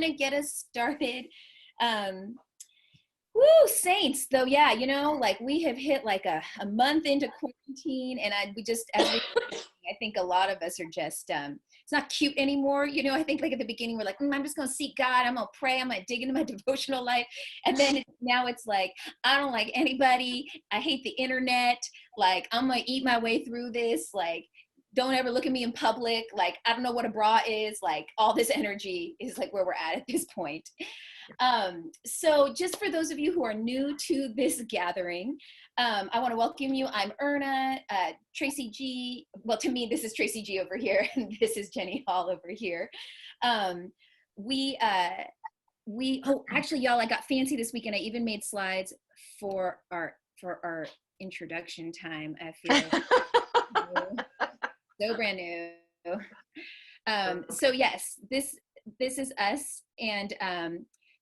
to get us started. Woo, saints, though, yeah, you know, like we have hit like a month into quarantine, and I think a lot of us are just, it's not cute anymore. You know, I think like at the beginning, we're like, I'm just going to seek God. I'm going to pray. I'm going to dig into my devotional life. And then now it's like, I don't like anybody. I hate the internet. Like, I'm going to eat my way through this. Like, don't ever look at me in public. Like, I don't know what a bra is. Like, all this energy is like where we're at this point. So just for those of you who are new to this gathering, I want to welcome you. I'm Erna, Tracy G. Well, to me, this is Tracy G over here, and this is Jenny Hall over here. Oh, actually, y'all, I got fancy this weekend. I even made slides for our introduction time. I feel so brand new. So yes, this is us, and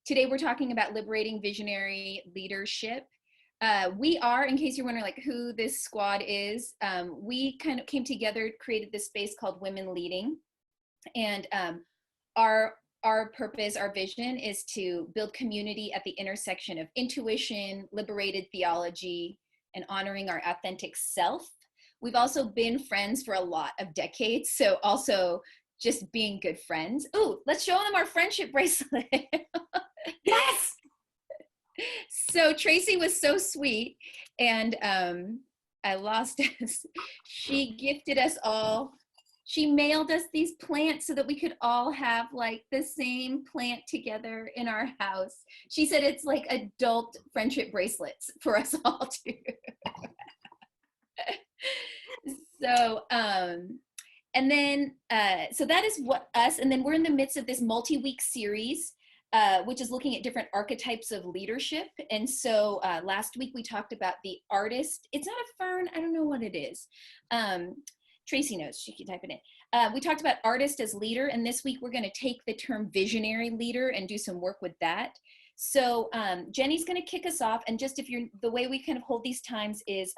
today we're talking about liberating visionary leadership. We are, in case you're wondering like who this squad is, we kind of came together, created this space called Women Leading. And our purpose, our vision is to build community at the intersection of intuition, liberated theology, and honoring our authentic self. We've also been friends for a lot of decades, so also just being good friends. Ooh, let's show them our friendship bracelet. Yes! So Tracy was so sweet, and I lost us. She gifted us all. She mailed us these plants so that we could all have like the same plant together in our house. She said it's like adult friendship bracelets for us all to. So, and then, so that is what us, and then we're in the midst of this multi-week series, which is looking at different archetypes of leadership. And so last week we talked about the artist. It's not a fern, I don't know what it is. Tracy knows, she can type it in. We talked about artist as leader, and this week we're gonna take the term visionary leader and do some work with that. So Jenny's gonna kick us off, and just the way we kind of hold these times is,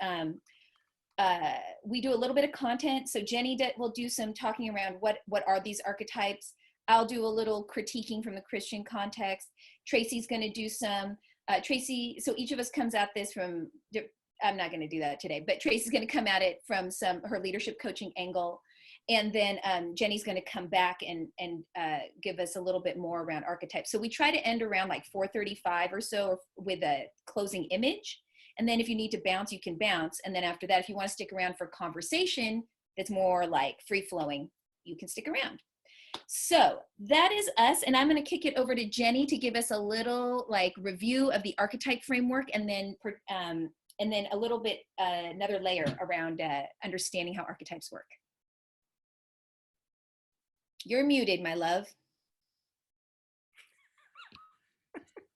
we do a little bit of content. So Jenny will do some talking around what are these archetypes. I'll do a little critiquing from the Christian context. Tracy's going to do some, so each of us comes at this from, I'm not going to do that today, but Tracy's going to come at it from her leadership coaching angle. And then Jenny's going to come back and give us a little bit more around archetypes. So we try to end around like 4:35 or so with a closing image. And then if you need to bounce, you can bounce. And then after that, if you want to stick around for conversation that's more like free flowing, you can stick around. So that is us. And I'm going to kick it over to Jenny to give us a little like review of the archetype framework, and then a little bit, another layer around understanding how archetypes work. You're muted, my love.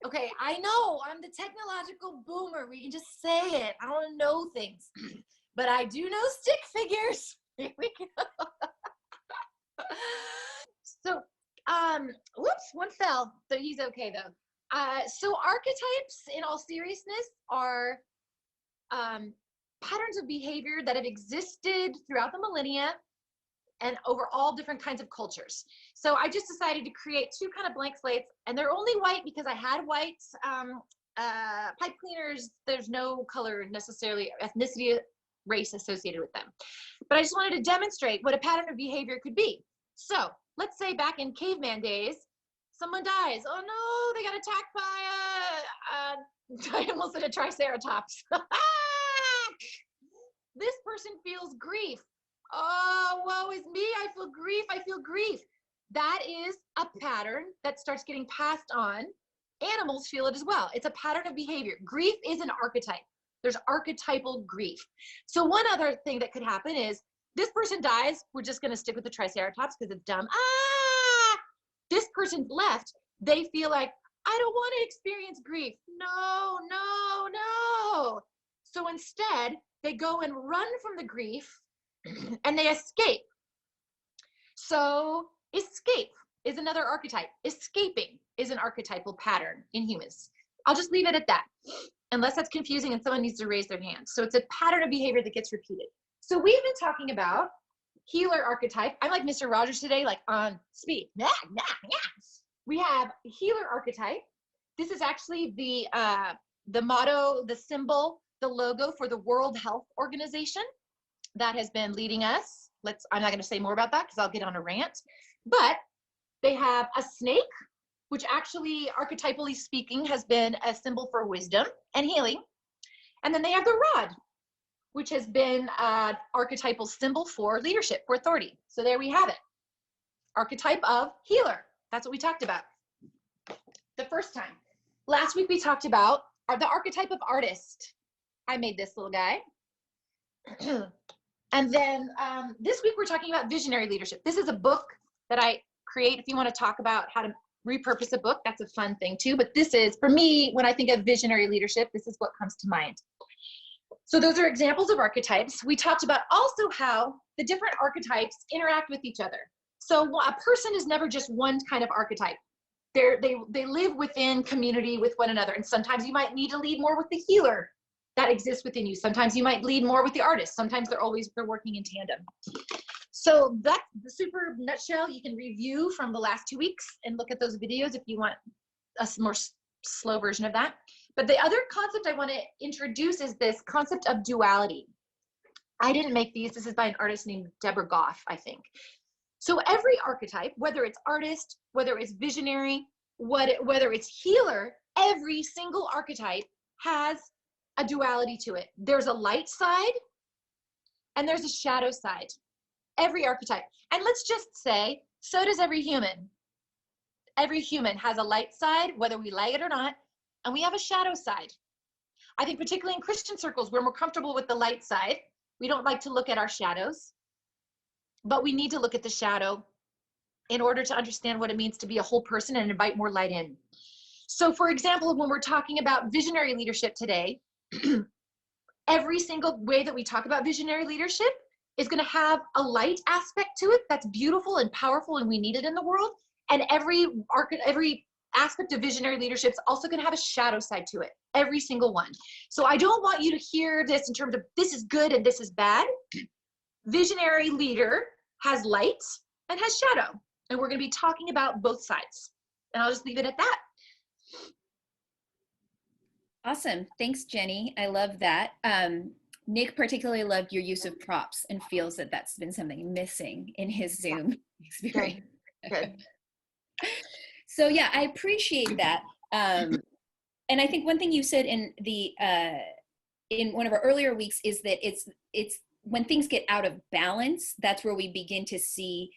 Okay, I know I'm the technological boomer. We can just say it. I don't know things, but I do know stick figures. Here we go. So, whoops, one fell, but he's okay though. So archetypes, in all seriousness, are patterns of behavior that have existed throughout the millennia and over all different kinds of cultures. So I just decided to create two kind of blank slates, and they're only white because I had white pipe cleaners. There's no color necessarily, ethnicity, race associated with them. But I just wanted to demonstrate what a pattern of behavior could be. So let's say back in caveman days, someone dies. Oh no, they got attacked by I almost said a triceratops. This person feels grief. Oh, woe is me, I feel grief. That is a pattern that starts getting passed on. Animals feel it as well. It's a pattern of behavior. Grief is an archetype. There's archetypal grief. So one other thing that could happen is this person dies. We're just going to stick with the triceratops because it's dumb. This person left. They feel like, I don't want to experience grief. No. So instead, they go and run from the grief and they escape. So escape is another archetype. Escaping is an archetypal pattern in humans. I'll just leave it at that, unless that's confusing and someone needs to raise their hand. So it's a pattern of behavior that gets repeated. So we've been talking about healer archetype. I'm like Mr. Rogers today, like on speed. We have healer archetype. This is actually the motto, the symbol, the logo for the World Health Organization that has been leading us. I'm not going to say more about that because I'll get on a rant. But they have a snake, which actually, archetypally speaking, has been a symbol for wisdom and healing. And then they have the rod, which has been an archetypal symbol for leadership, for authority. So there we have it. Archetype of healer. That's what we talked about the first time. Last week we talked about the archetype of artist. I made this little guy. And then this week we're talking about visionary leadership. This is a book that I create if you want to talk about how to repurpose a book. That's a fun thing too. But this is, for me, when I think of visionary leadership, this is what comes to mind. So those are examples of archetypes. We talked about also how the different archetypes interact with each other. So a person is never just one kind of archetype. They live within community with one another. And sometimes you might need to lead more with the healer that exists within you. Sometimes you might lead more with the artist. Sometimes they're working in tandem. So that's the super nutshell. You can review from the last 2 weeks and look at those videos if you want a more slow version of that. But the other concept I want to introduce is this concept of duality. I didn't make these. This is by an artist named Deborah Goff, I think. So every archetype, whether it's artist, whether it's visionary, whether it's healer, every single archetype has a duality to it. There's a light side and there's a shadow side. Every archetype. And let's just say, so does every human. Every human has a light side, whether we like it or not, and we have a shadow side. I think particularly in Christian circles, we're more comfortable with the light side. We don't like to look at our shadows, but we need to look at the shadow in order to understand what it means to be a whole person and invite more light in. So for example, when we're talking about visionary leadership today, every single way that we talk about visionary leadership is going to have a light aspect to it that's beautiful and powerful and we need it in the world. And every aspect of visionary leadership is also going to have a shadow side to it, every single one. So I don't want you to hear this in terms of this is good and this is bad. Visionary leader has light and has shadow. And we're going to be talking about both sides. And I'll just leave it at that. Awesome. Thanks, Jenny. I love that. Nick particularly loved your use of props and feels that that's been something missing in his Zoom experience. Good. So yeah, I appreciate that. And I think one thing you said in one of our earlier weeks is that it's when things get out of balance, that's where we begin to see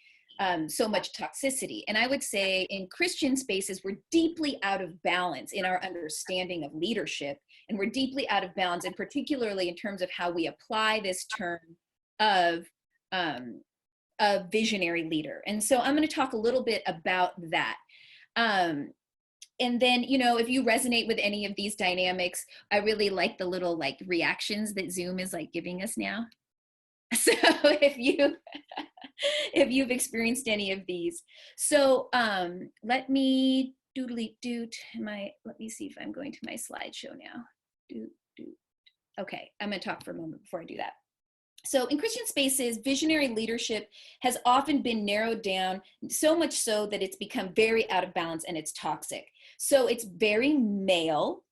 so much toxicity. And I would say in Christian spaces, we're deeply out of balance in our understanding of leadership. And we're deeply out of balance, and particularly in terms of how we apply this term of a visionary leader. And so I'm going to talk a little bit about that. And then, you know, if you resonate with any of these dynamics, I really like the little like reactions that Zoom is like giving us now. So if you've experienced any of these. So let me let me see if I'm going to my slideshow now. Okay, I'm going to talk for a moment before I do that. So in Christian spaces, visionary leadership has often been narrowed down, so much so that it's become very out of balance and it's toxic. So it's very male.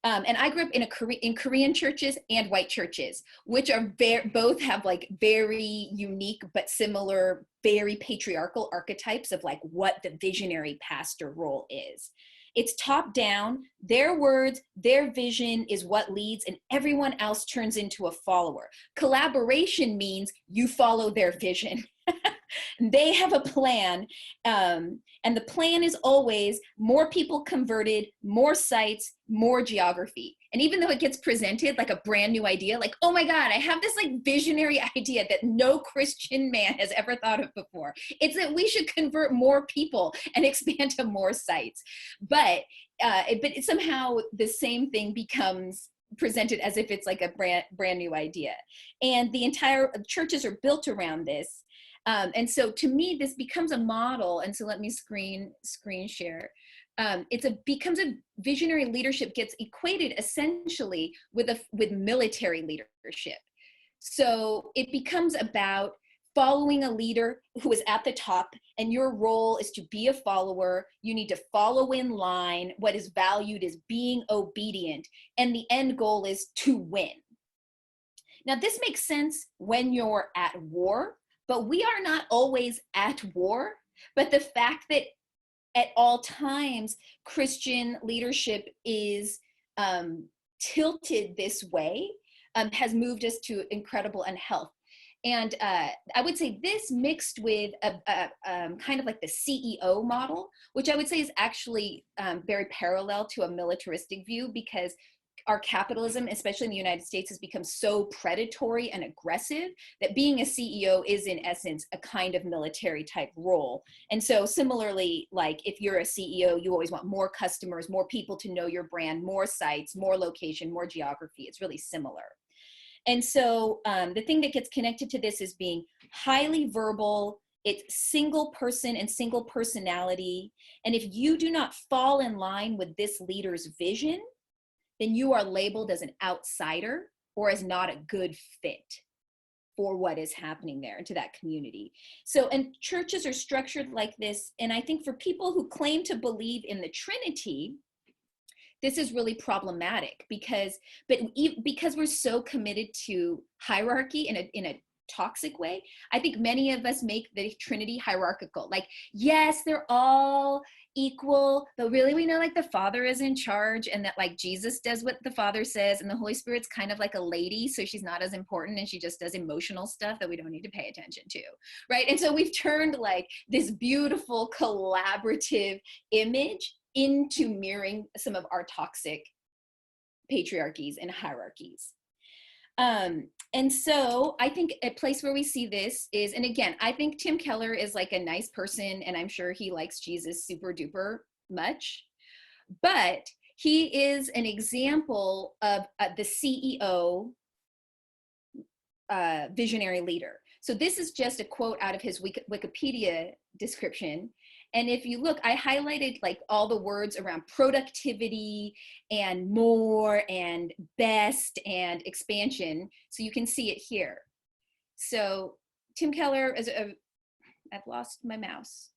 And I grew up in Korean churches and white churches, which are both have like very unique but similar, very patriarchal archetypes of like what the visionary pastor role is. It's top down, their words, their vision is what leads, and everyone else turns into a follower. Collaboration means you follow their vision. They have a plan, and the plan is always more people converted, more sites, more geography. And even though it gets presented like a brand new idea, like, oh my God, I have this like visionary idea that no Christian man has ever thought of before. It's that we should convert more people and expand to more sites. But somehow the same thing becomes presented as if it's like a brand new idea. And the entire churches are built around this. And so to me, this becomes a model. And so let me screen share. Becomes a visionary leadership gets equated essentially with military leadership. So it becomes about following a leader who is at the top, and your role is to be a follower. You need to follow in line. What is valued is being obedient, and the end goal is to win. Now, this makes sense when you're at war, but we are not always at war. But the fact that at all times Christian leadership is tilted this way has moved us to incredible unhealth. And I would say this mixed with a kind of like the CEO model, which I would say is actually very parallel to a militaristic view, because our capitalism, especially in the United States, has become so predatory and aggressive that being a CEO is in essence a kind of military type role. And so similarly, like if you're a CEO, you always want more customers, more people to know your brand, more sites, more location, more geography. It's really similar. And so the thing that gets connected to this is being highly verbal. It's single person and single personality. And if you do not fall in line with this leader's vision, then you are labeled as an outsider or as not a good fit for what is happening there into that community. So, and churches are structured like this. And I think for people who claim to believe in the Trinity, this is really problematic because we're so committed to hierarchy in a toxic way. I think many of us make the Trinity hierarchical. Like, yes, they're all equal, but really we know like the Father is in charge, and that like Jesus does what the Father says, and the Holy Spirit's kind of like a lady, so she's not as important, and she just does emotional stuff that we don't need to pay attention to, right? And so we've turned like this beautiful collaborative image into mirroring some of our toxic patriarchies and hierarchies. And so I think a place where we see this is, and again, I think Tim Keller is like a nice person, and I'm sure he likes Jesus super duper much, but he is an example of the CEO visionary leader. So this is just a quote out of his Wikipedia description. And if you look, I highlighted like all the words around productivity and more and best and expansion, so you can see it here. So Tim Keller is I've lost my mouse.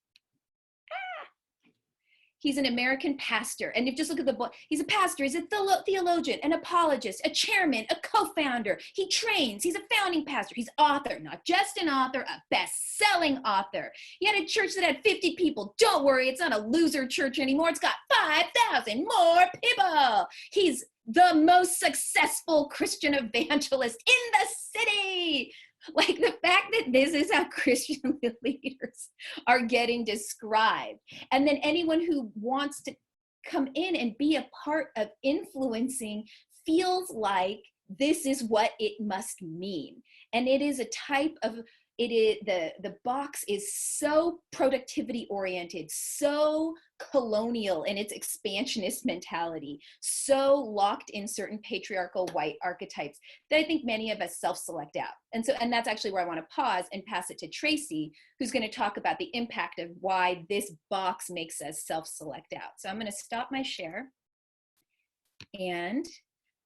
He's an American pastor. And if you just look at the book, he's a pastor, he's a theologian, an apologist, a chairman, a co-founder. He trains, he's a founding pastor, he's author, not just an author, a best-selling author. He had a church that had 50 people. Don't worry, it's not a loser church anymore. It's got 5,000 more people. He's the most successful Christian evangelist in the city. Like the fact that this is how Christian leaders are getting described. And then anyone who wants to come in and be a part of influencing feels like this is what it must mean. And it is a type of, the box is so productivity oriented, so colonial in its expansionist mentality, so locked in certain patriarchal white archetypes that I think many of us self-select out. And that's actually where I want to pause and pass it to Tracy, who's going to talk about the impact of why this box makes us self-select out. So I'm going to stop my share and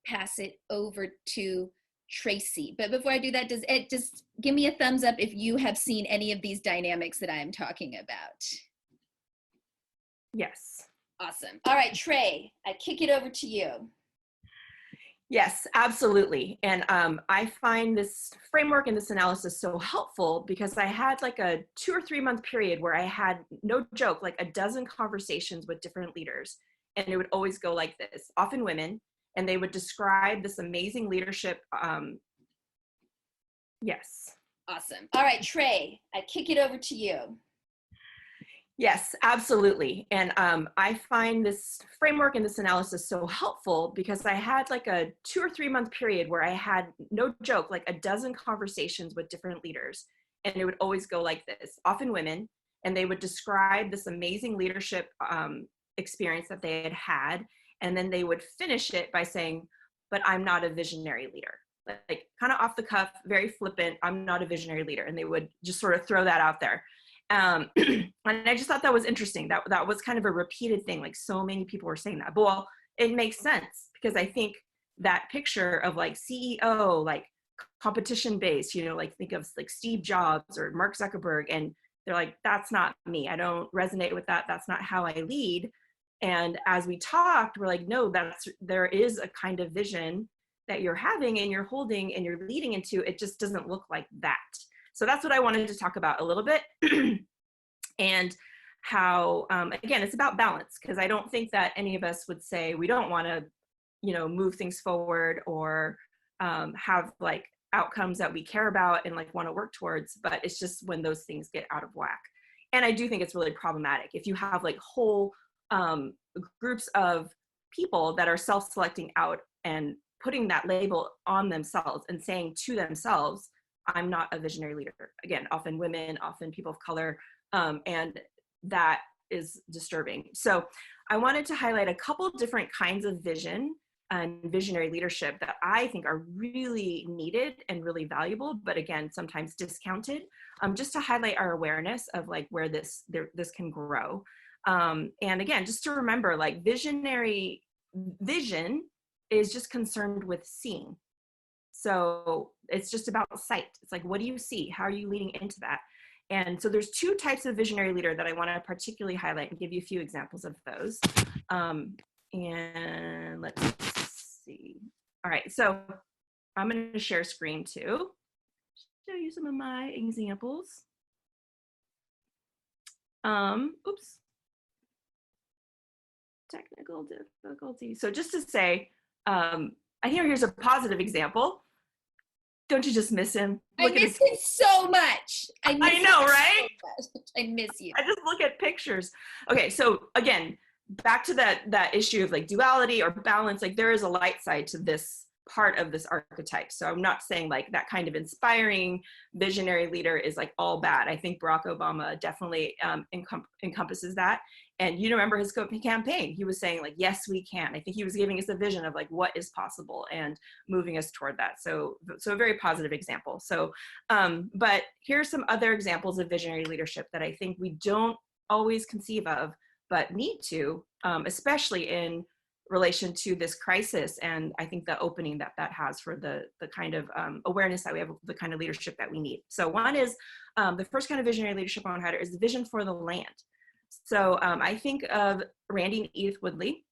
pass it over to Tracy. But before I do that, just give me a thumbs up if you have seen any of these dynamics that I'm talking about. Yes. Awesome. All right, Trey, I kick it over to you. Yes, absolutely. And I find this framework and this analysis so helpful because I had like a 2 or 3 month period where I had, no joke, like a dozen conversations with different leaders. And it would always go like this, often women, and they would describe this amazing leadership. Yes. Awesome. All right, Trey, I kick it over to you. Yes, absolutely. And I find this framework and this analysis so helpful because I had like a 2 or 3 month period where I had, no joke, like a dozen conversations with different leaders. And it would always go like this, often women, and they would describe this amazing leadership experience that they had had. And then they would finish it by saying, but I'm not a visionary leader. Like kind of off the cuff, very flippant, I'm not a visionary leader. And they would just sort of throw that out there. And I just thought that was interesting. That was kind of a repeated thing. Like so many people were saying that. But well, it makes sense because I think that picture of like CEO, like competition based, you know, like think of like Steve Jobs or Mark Zuckerberg, and they're like, that's not me. I don't resonate with that. That's not how I lead. And as we talked, we're like, no, there is a kind of vision that you're having and you're holding and you're leading into. It just doesn't look like that. So that's what I wanted to talk about a little bit. And how, again, it's about balance, because I don't think that any of us would say we don't want to, you know, move things forward or have like outcomes that we care about and like want to work towards, but it's just when those things get out of whack. And I do think it's really problematic if you have like whole groups of people that are self-selecting out and putting that label on themselves and saying to themselves, I'm not a visionary leader. Again, often women, often people of color, and that is disturbing. So I wanted to highlight a couple different kinds of vision and visionary leadership that I think are really needed and really valuable, but again, sometimes discounted, just to highlight our awareness of like where this can grow. And again, just to remember, like visionary vision is just concerned with seeing. So it's just about sight. It's like, what do you see? How are you leading into that? And so there's two types of visionary leader that I want to particularly highlight and give you a few examples of those. And let's see. All right, so I'm going to share screen too, show you some of my examples. Oops. Technical difficulty. So just to say, I think here's a positive example. Don't you just miss him? I miss him so much. I know, right? So I miss you. I just look at pictures. Okay, so again, back to that issue of like duality or balance, like there is a light side to this part of this archetype. So I'm not saying like that kind of inspiring visionary leader is like all bad. I think Barack Obama definitely encompasses that. And you remember his campaign, he was saying like, yes, we can. I think he was giving us a vision of like what is possible and moving us toward that. So a very positive example. So, but here's some other examples of visionary leadership that I think we don't always conceive of, but need to, especially in relation to this crisis. And I think the opening that has for the kind of awareness that we have, the kind of leadership that we need. So one is, the first kind of visionary leadership I want to highlight is the vision for the land. So I think of Randy and Edith Woodley,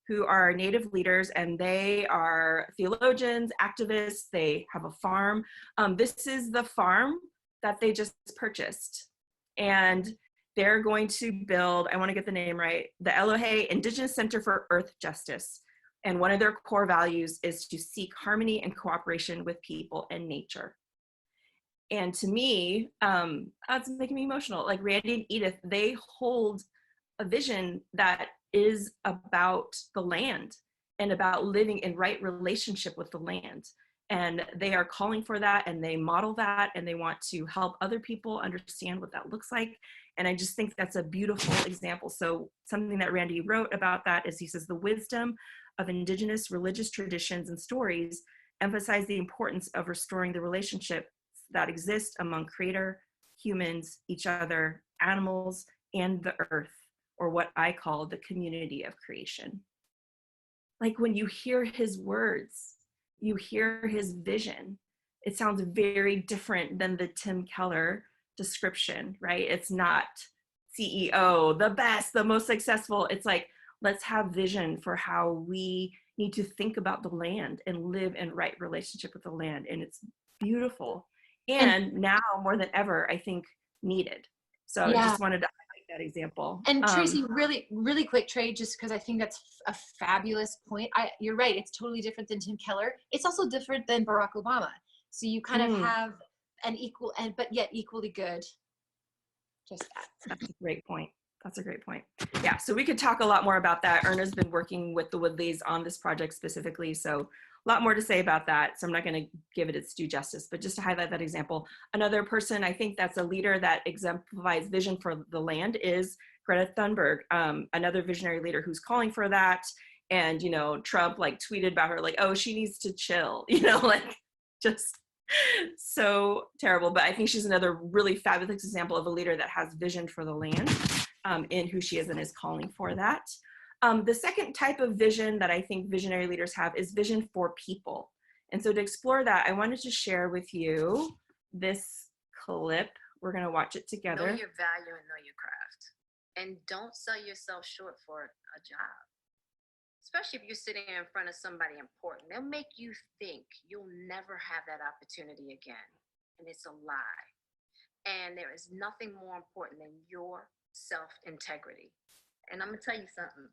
who are Native leaders, and they are theologians, activists. They have a farm. This is the farm that they just purchased. And they're going to build, I want to get the name right, the Elohe Indigenous Center for Earth Justice. And one of their core values is to seek harmony and cooperation with people and nature. And to me, that's making me emotional. Like Randy and Edith, they hold a vision that is about the land and about living in right relationship with the land. And they are calling for that, and they model that, and they want to help other people understand what that looks like. And I just think that's a beautiful example. So something that Randy wrote about that is, he says, the wisdom of Indigenous religious traditions and stories emphasize the importance of restoring the relationship that exist among creator, humans, each other, animals, and the earth, or what I call the community of creation. Like when you hear his words, you hear his vision, it sounds very different than the Tim Keller description, right? It's not CEO, the best, the most successful. It's like, let's have vision for how we need to think about the land and live in right relationship with the land. And it's beautiful. And now more than ever, I think needed. So I just wanted to highlight that example. And Tracy, really quick, Trey, just because I think that's a fabulous point. You're right. It's totally different than Tim Keller. It's also different than Barack Obama. So you kind of have an equal, but yet equally good. Just that. That's a great point. That's a great point. Yeah, so we could talk a lot more about that. Erna's been working with the Woodleys on this project specifically, so a lot more to say about that. So I'm not going to give it its due justice, but just to highlight that example. Another person I think that's a leader that exemplifies vision for the land is Greta Thunberg, another visionary leader who's calling for that. And, you know, Trump like tweeted about her like, oh, she needs to chill, you know, like just so terrible. But I think she's another really fabulous example of a leader that has vision for the land in who she is and is calling for that. The second type of vision that I think visionary leaders have is vision for people. And so to explore that, I wanted to share with you this clip. We're going to watch it together. Know your value and know your craft. And don't sell yourself short for a job. Especially if you're sitting in front of somebody important. They'll make you think you'll never have that opportunity again. And it's a lie. And there is nothing more important than your self-integrity. And I'm going to tell you something.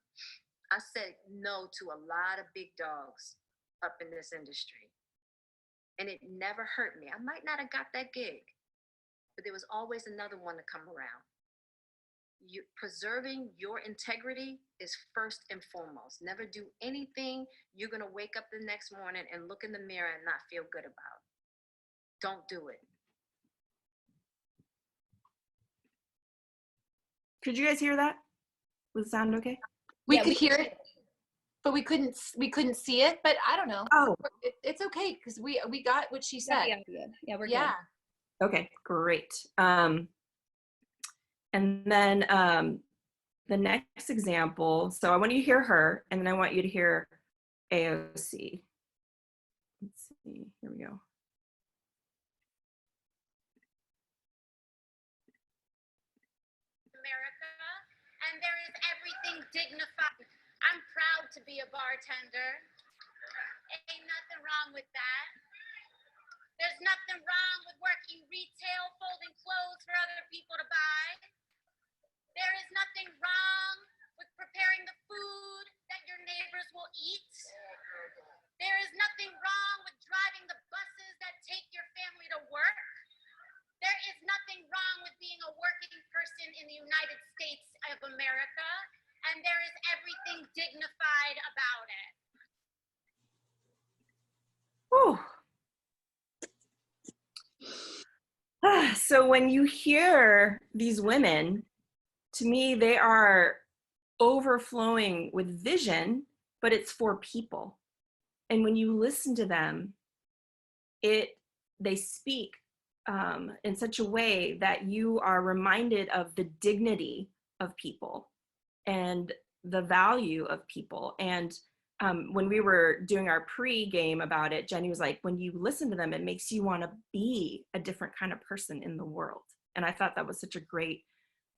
I said no to a lot of big dogs up in this industry. And it never hurt me. I might not have got that gig, but there was always another one to come around. Preserving your integrity is first and foremost. Never do anything you're going to wake up the next morning and look in the mirror and not feel good about. Don't do it. Could you guys hear that? Was the sound okay? We could hear it, but we couldn't see it. But I don't know. Oh, it's okay because we got what she said. Yeah, we're good. Okay, great. And then the next example, so I want you to hear her, and then I want you to hear AOC. Let's see, here we go. America, and there is everything dignified. I'm proud to be a bartender. Ain't nothing wrong with that. There's nothing wrong with working retail, folding clothes for other people to buy. There is nothing wrong with preparing the food that your neighbors will eat. There is nothing wrong with driving the buses that take your family to work. There is nothing wrong with being a working person in the United States of America, and there is everything dignified about it. Whew. So when you hear these women, to me, they are overflowing with vision, but it's for people. And when you listen to them, they speak in such a way that you are reminded of the dignity of people and the value of people. And when we were doing our pre-game about it, Jenny was like, when you listen to them, it makes you want to be a different kind of person in the world. And I thought that was such a great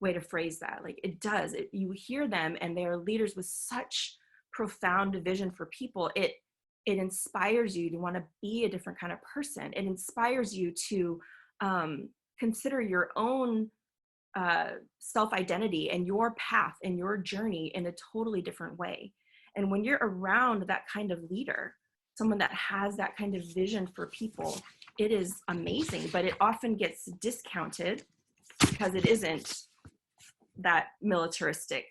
way to phrase that. Like it does, you hear them and they are leaders with such profound vision for people. It inspires you to want to be a different kind of person. It inspires you to consider your own self-identity and your path and your journey in a totally different way. And when you're around that kind of leader, someone that has that kind of vision for people, it is amazing, but it often gets discounted because it isn't that militaristic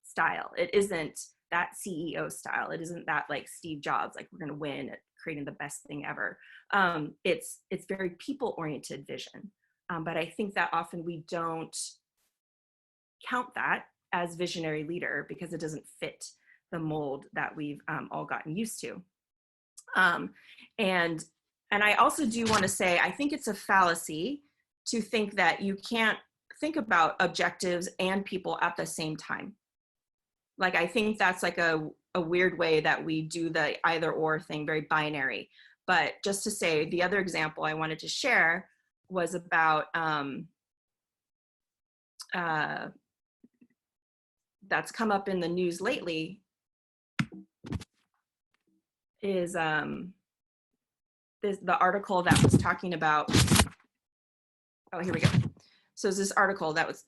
style. It isn't that CEO style. It isn't that like Steve Jobs, like we're going to win at creating the best thing ever. It's very people-oriented vision. But I think that often we don't count that as visionary leader because it doesn't fit the mold that we've all gotten used to. And I also do want to say, I think it's a fallacy to think that you can't think about objectives and people at the same time. Like, I think that's like a weird way that we do the either or thing, very binary. But just to say, the other example I wanted to share was about, that's come up in the news lately, is the article that was talking about, oh, here we go. So it's this article that was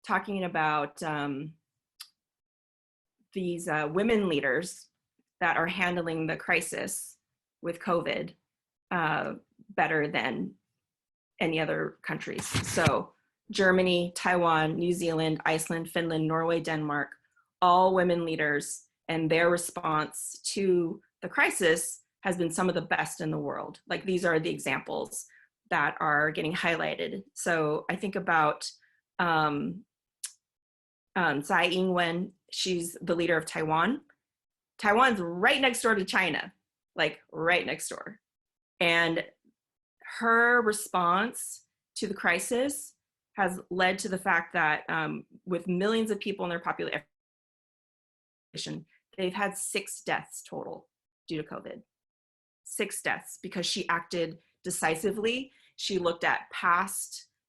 talking about these women leaders that are handling the crisis with COVID better than any other countries. So Germany, Taiwan, New Zealand, Iceland, Finland, Norway, Denmark, all women leaders, and their response to the crisis has been some of the best in the world. Like, these are the examples that are getting highlighted. So I think about Tsai Ing-wen. She's the leader of Taiwan. Taiwan's right next door to China, like right next door. And her response to the crisis has led to the fact that with millions of people in their population, they've had 6 deaths total due to COVID. 6 deaths because she acted decisively. She looked at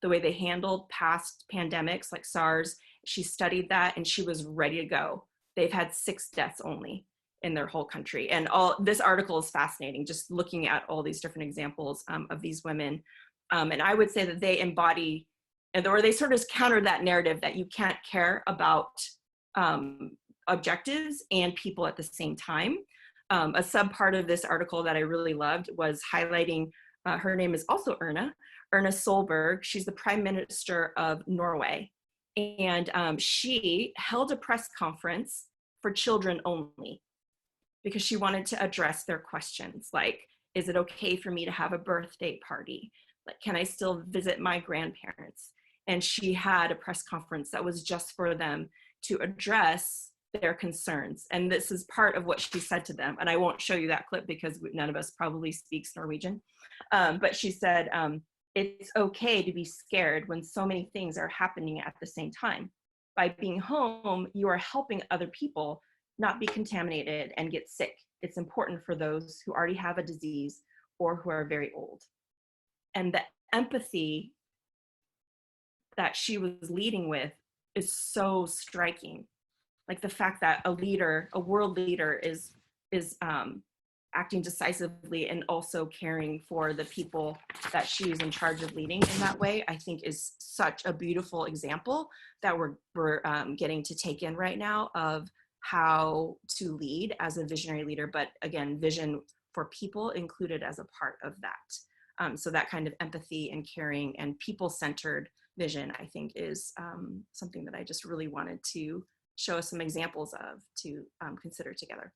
the way they handled past pandemics like SARS. She studied that and she was ready to go. They've had 6 deaths only in their whole country. And this article is fascinating, just looking at all these different examples of these women. And I would say that they embody, or they sort of counter that narrative that you can't care about objectives and people at the same time. A sub part of this article that I really loved was highlighting, her name is also Erna Solberg. She's the Prime Minister of Norway. And she held a press conference for children only because she wanted to address their questions. Like, is it okay for me to have a birthday party? Like, can I still visit my grandparents? And she had a press conference that was just for them to address their concerns. And this is part of what she said to them. And I won't show you that clip because none of us probably speaks Norwegian. But she said, it's okay to be scared when so many things are happening at the same time. By being home, you are helping other people not be contaminated and get sick. It's important for those who already have a disease or who are very old. And the empathy that she was leading with is so striking. Like the fact that a world leader is acting decisively and also caring for the people that she's in charge of leading in that way, I think is such a beautiful example that we're getting to take in right now of how to lead as a visionary leader, but again, vision for people included as a part of that. So that kind of empathy and caring and people-centered vision, I think, is something that I just really wanted to show us some examples of to consider together.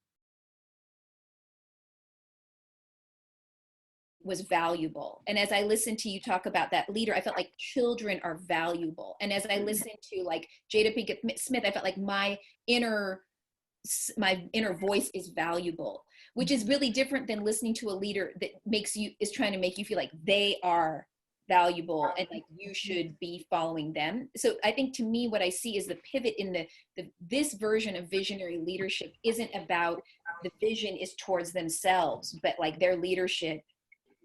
Was valuable. And as I listened to you talk about that leader, I felt like children are valuable. And as I listened to like Jada Pinkett Smith, I felt like my inner voice is valuable, which is really different than listening to a leader that is trying to make you feel like they are valuable and like you should be following them. So I think to me, what I see is the pivot in this version of visionary leadership isn't about the vision is towards themselves, but like their leadership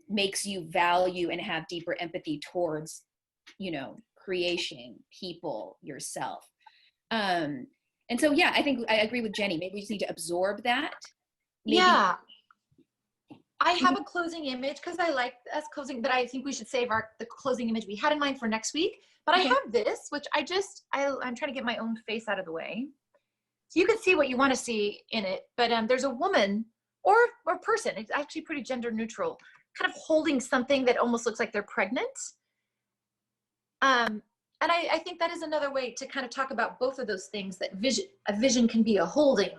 makes you value and have deeper empathy towards, creation, people, yourself. And so, yeah, I think I agree with Jenny. Maybe we just need to absorb that. Yeah. I have a closing image because I like us closing, but I think we should save the closing image we had in mind for next week. But I have this, which I'm trying to get my own face out of the way. So you can see what you want to see in it. But there's a woman or a person, it's actually pretty gender neutral, kind of holding something that almost looks like they're pregnant. And I think that is another way to kind of talk about both of those things, that a vision can be a holding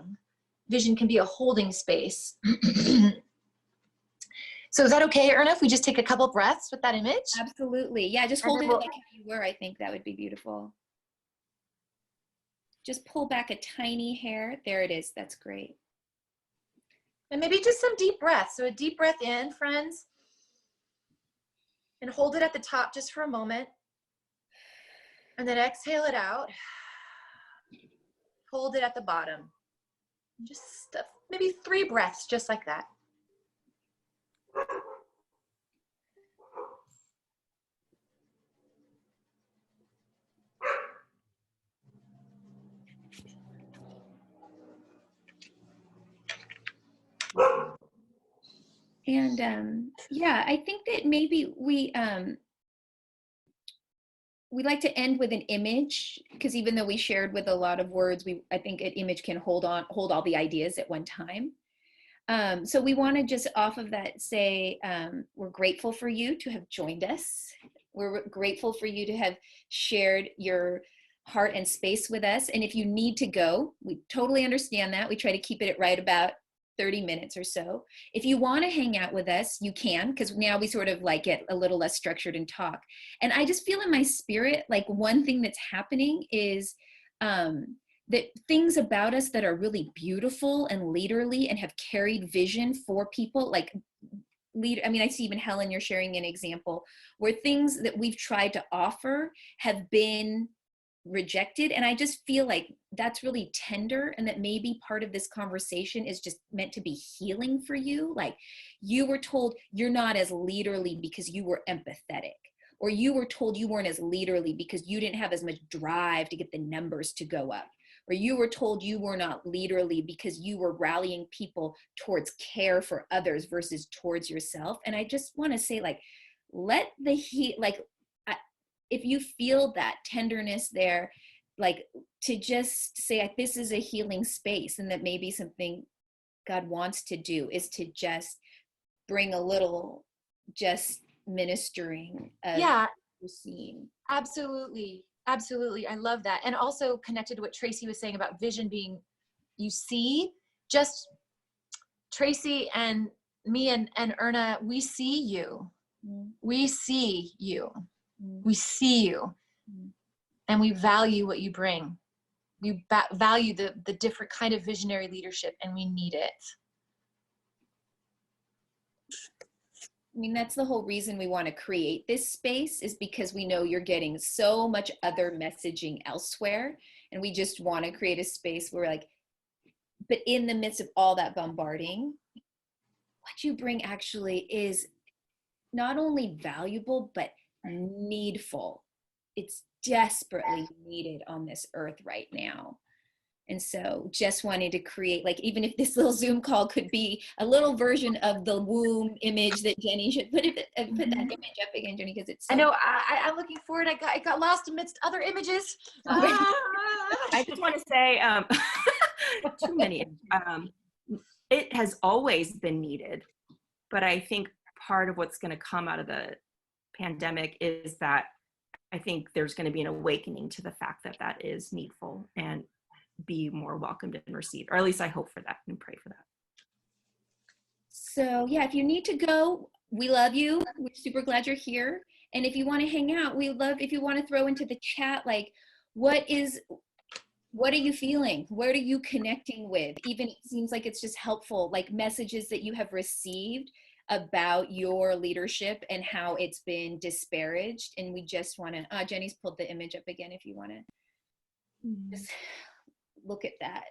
space. So is that okay, Erna, if we just take a couple breaths with that image? Absolutely. Yeah, just hold it like how you were. I think that would be beautiful. Just pull back a tiny hair. There it is. That's great. And maybe just some deep breaths. So a deep breath in, friends. And hold it at the top just for a moment. And then exhale it out. Hold it at the bottom. Just maybe 3 breaths, just like that. And yeah, I think that maybe we like to end with an image, because even though we shared with a lot of words, I think an image can hold all the ideas at one time. So we want to just off of that say, we're grateful for you to have joined us. We're grateful for you to have shared your heart and space with us. And if you need to go, we totally understand that. We try to keep it at right about 30 minutes or so. If you want to hang out with us, you can, because now we sort of like get a little less structured and talk. And I just feel in my spirit, like one thing that's happening is that things about us that are really beautiful and leaderly and have carried vision for people, like I see even Helen, you're sharing an example where things that we've tried to offer have been rejected. And I just feel like that's really tender, and that maybe part of this conversation is just meant to be healing for you. Like, you were told you're not as leaderly because you were empathetic, or you were told you weren't as leaderly because you didn't have as much drive to get the numbers to go up, or you were told you were not leaderly because you were rallying people towards care for others versus towards yourself. And I just want to say, like, let the heat, like, if you feel that tenderness there, like, to just say, like, this is a healing space, and that maybe something God wants to do is to just bring a little just ministering of the scene. Absolutely. Absolutely. I love that. And also connected to what Tracy was saying about vision being, you see, just Tracy and me and Erna, we see you. We see you. We see you. And we value what you bring. We value the different kind of visionary leadership, and we need it. I mean, that's the whole reason we want to create this space, is because we know you're getting so much other messaging elsewhere. And we just want to create a space where, like, but in the midst of all that bombarding, what you bring actually is not only valuable, but needful. It's desperately needed on this earth right now. And so just wanted to create, like, even if this little Zoom call could be a little version of the womb image that Jenny should put that image up again, Jenny, because it's so, I know, I'm looking forward. I got lost amidst other images. I just want to say, too many. It has always been needed, but I think part of what's going to come out of the pandemic is that I think there's going to be an awakening to the fact that that is needful and be more welcomed and received, or at least I hope for that and pray for that. So yeah, if you need to go, we love you. We're super glad you're here. And if you want to hang out, we love if you want to throw into the chat, like, what are you feeling? What are you connecting with? Even it seems like it's just helpful, like messages that you have received about your leadership and how it's been disparaged. And we just want to, Jenny's pulled the image up again if you want to just look at that.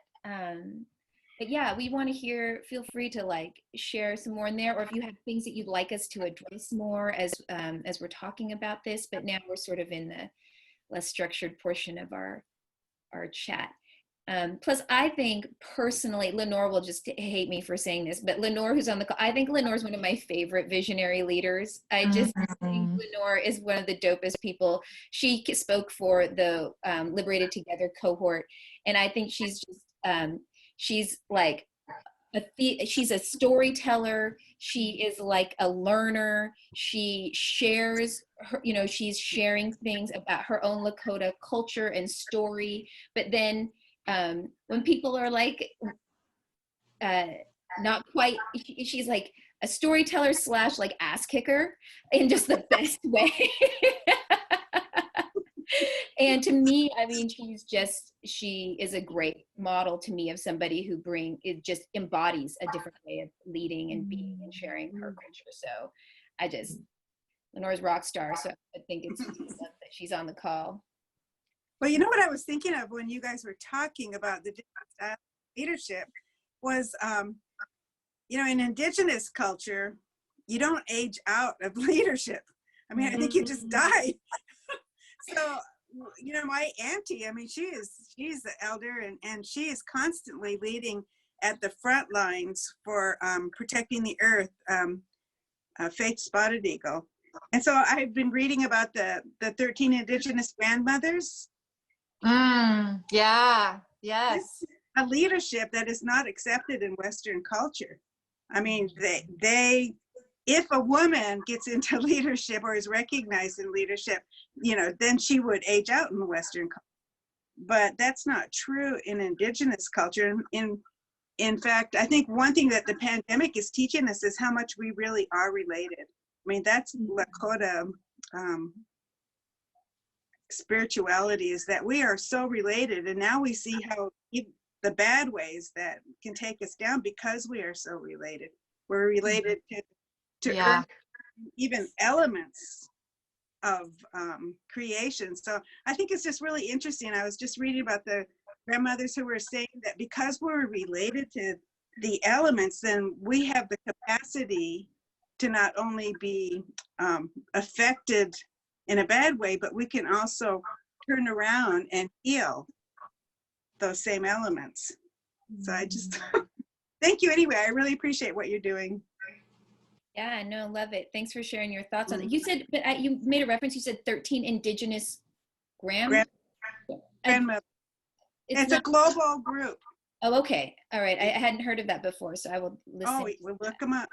But yeah, we want to hear, feel free to like share some more in there, or if you have things that you'd like us to address more as we're talking about this. But now we're sort of in the less structured portion of our chat. Plus, I think personally, Lenore will just hate me for saying this, but Lenore, who's on the call, I think Lenore is one of my favorite visionary leaders. I just think Lenore is one of the dopest people. She spoke for the Liberated Together cohort, and I think she's just, she's like, she's a storyteller. She is like a learner. She shares her, she's sharing things about her own Lakota culture and story, but then when people are like, not quite, she's like a storyteller / like ass kicker in just the best way. And to me, I mean, she is a great model to me of somebody who it just embodies a different way of leading and being and sharing her culture. So Lenore's rock star. So I think it's that she's on the call. Well, you know what I was thinking of when you guys were talking about the different styles of leadership was, in Indigenous culture, you don't age out of leadership. I mean, I think you just die. So, my auntie, I mean, she's the elder, and she is constantly leading at the front lines for protecting the earth, Faith Spotted Eagle. And so I've been reading about the 13 Indigenous Grandmothers. Yeah, yes. A leadership that is not accepted in Western culture. I mean, they if a woman gets into leadership or is recognized in leadership, then she would age out in the Western culture. But that's not true in Indigenous culture. In fact, I think one thing that the pandemic is teaching us is how much we really are related. I mean, that's Lakota spirituality, is that we are so related, and now we see how the bad ways that can take us down because we are so related. We're related to earth, even elements. creation. So I think it's just really interesting. I was just reading about the grandmothers who were saying that because we're related to the elements, then we have the capacity to not only be affected in a bad way, but we can also turn around and heal those same elements. So I just thank you anyway. I really appreciate what you're doing. Yeah, no, love it. Thanks for sharing your thoughts on it. You said, you made a reference, you said 13 Indigenous grandmothers. Grandmother. It's a global group. Oh, okay. All right. I hadn't heard of that before, so I will listen. Oh, we'll look them up.